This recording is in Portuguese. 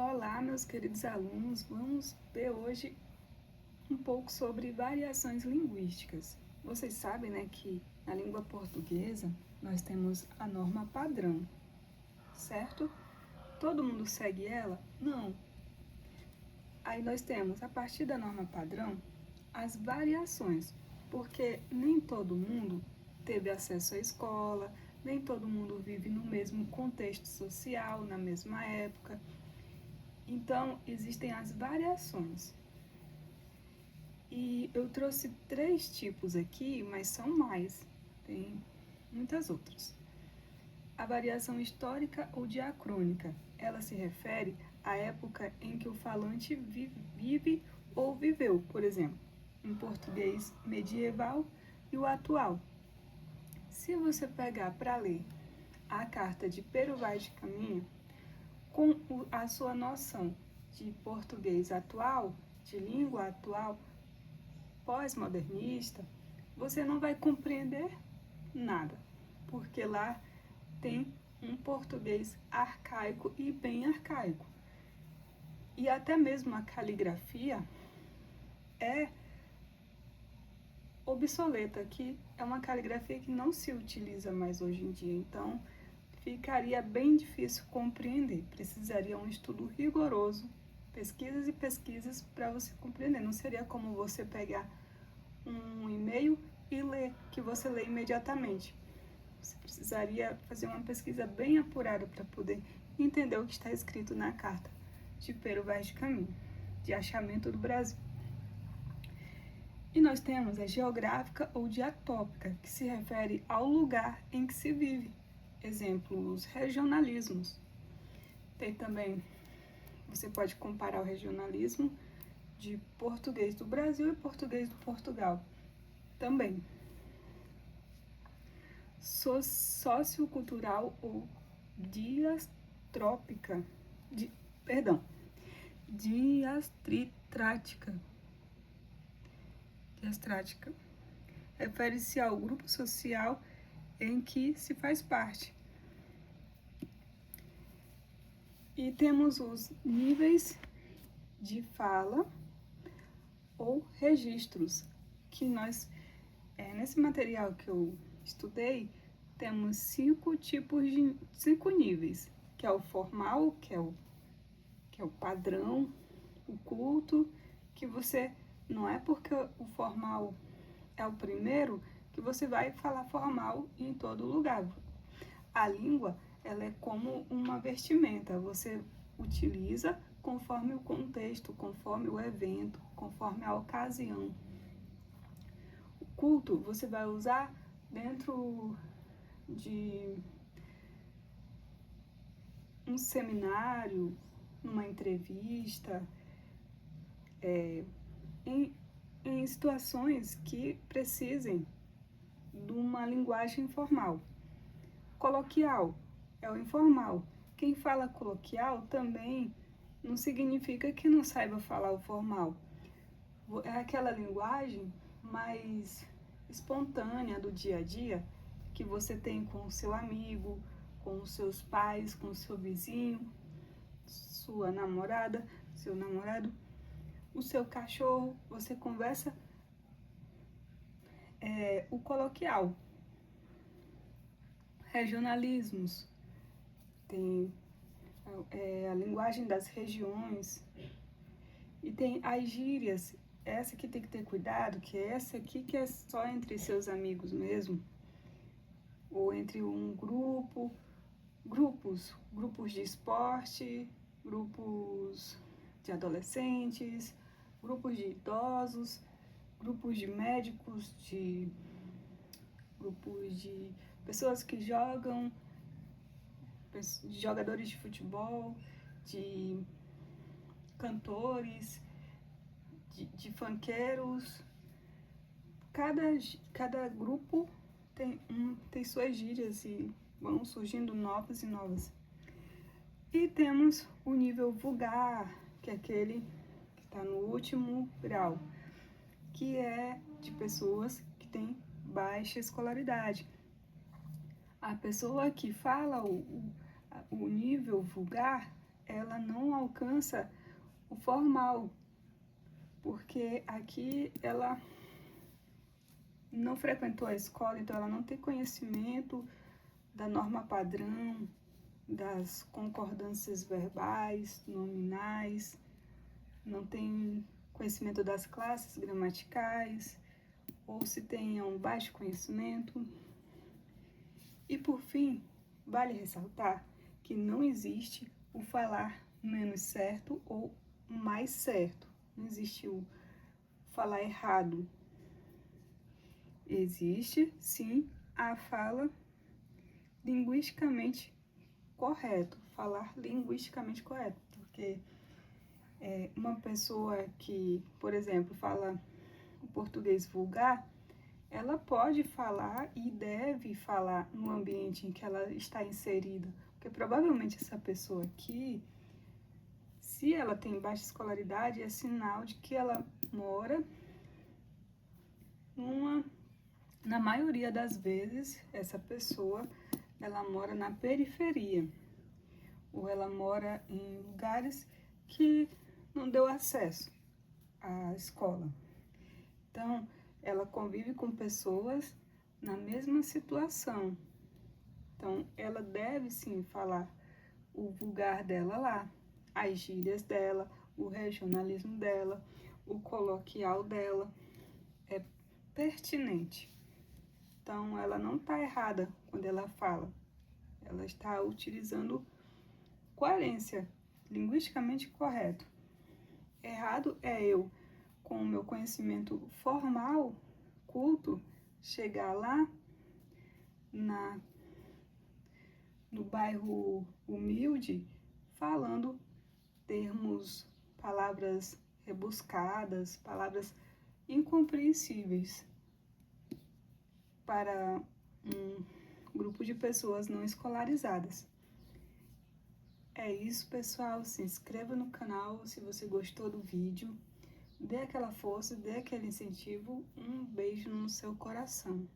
Olá, meus queridos alunos. Vamos ver hoje um pouco sobre variações linguísticas. Vocês sabem, né, que na língua portuguesa nós temos a norma padrão, certo? Todo mundo segue ela? Não. Aí nós temos, a partir da norma padrão, as variações, porque nem todo mundo teve acesso à escola, nem todo mundo vive no mesmo contexto social, na mesma época. Então, existem as variações. E eu trouxe 3 tipos aqui, mas são mais, tem muitas outras. A variação histórica ou diacrônica, ela se refere à época em que o falante vive ou viveu, por exemplo, em português medieval e o atual. Se você pegar para ler a carta de Pero Vaz de Caminha, com a sua noção de português atual, de língua atual, pós-modernista, você não vai compreender nada, porque lá tem um português arcaico e bem arcaico. E até mesmo a caligrafia é obsoleta, que é uma caligrafia que não se utiliza mais hoje em dia, então ficaria bem difícil compreender, precisaria um estudo rigoroso, pesquisas e pesquisas para você compreender. Não seria como você pegar um e-mail e ler, que você lê imediatamente. Você precisaria fazer uma pesquisa bem apurada para poder entender o que está escrito na carta de Pero Vaz de Caminha, de achamento do Brasil. E nós temos a geográfica ou diatópica, que se refere ao lugar em que se vive. Exemplo, os regionalismos. Tem também, você pode comparar o regionalismo de português do Brasil e português do Portugal. Também. Sociocultural ou diastrítica. Diastrática. Refere-se ao grupo social em que se faz parte. E temos os níveis de fala ou registros, que nós, nesse material que eu estudei, temos 5 níveis, que é o formal, que é o padrão, o culto, que você, não é porque o formal é o primeiro que você vai falar formal em todo lugar. A língua, ela é como uma vestimenta, você utiliza conforme o contexto, conforme o evento, conforme a ocasião. O culto você vai usar dentro de um seminário, numa entrevista, em situações que precisem de uma linguagem formal. Coloquial é o informal. Quem fala coloquial também não significa que não saiba falar o formal. É aquela linguagem mais espontânea do dia a dia que você tem com o seu amigo, com os seus pais, com o seu vizinho, sua namorada, seu namorado, o seu cachorro. Você conversa o coloquial. Regionalismos, tem a linguagem das regiões, e tem as gírias. Essa aqui tem que ter cuidado, que é essa aqui que é só entre seus amigos mesmo, ou entre um grupos de esporte, grupos de adolescentes, grupos de idosos, grupos de médicos, grupos de pessoas que jogam, jogadores de futebol, de cantores, de funkeiros. Cada grupo tem suas gírias e vão surgindo novas e novas. E temos o nível vulgar, que é aquele que está no último grau, que é de pessoas que têm baixa escolaridade. A pessoa que fala o nível vulgar, ela não alcança o formal, porque aqui ela não frequentou a escola, então ela não tem conhecimento da norma padrão, das concordâncias verbais, nominais, não tem conhecimento das classes gramaticais, ou se tenha um baixo conhecimento. E por fim, vale ressaltar que não existe o falar menos certo ou mais certo. Não existe o falar errado. Existe, sim, a fala linguisticamente correto, falar linguisticamente correto, porque uma pessoa que, por exemplo, fala o português vulgar, ela pode falar e deve falar no ambiente em que ela está inserida, porque provavelmente essa pessoa aqui, se ela tem baixa escolaridade, é sinal de que ela mora na maioria das vezes, essa pessoa, ela mora na periferia, ou ela mora em lugares que não deu acesso à escola. Então, ela convive com pessoas na mesma situação. Então, ela deve sim falar o vulgar dela lá, as gírias dela, o regionalismo dela, o coloquial dela. É pertinente. Então, ela não está errada quando ela fala. Ela está utilizando coerência, linguisticamente correto. Errado é eu, com o meu conhecimento formal, culto, chegar lá no bairro humilde, falando termos, palavras rebuscadas, palavras incompreensíveis para um grupo de pessoas não escolarizadas. É isso, pessoal. Se inscreva no canal se você gostou do vídeo. Dê aquela força, dê aquele incentivo. Um beijo no seu coração.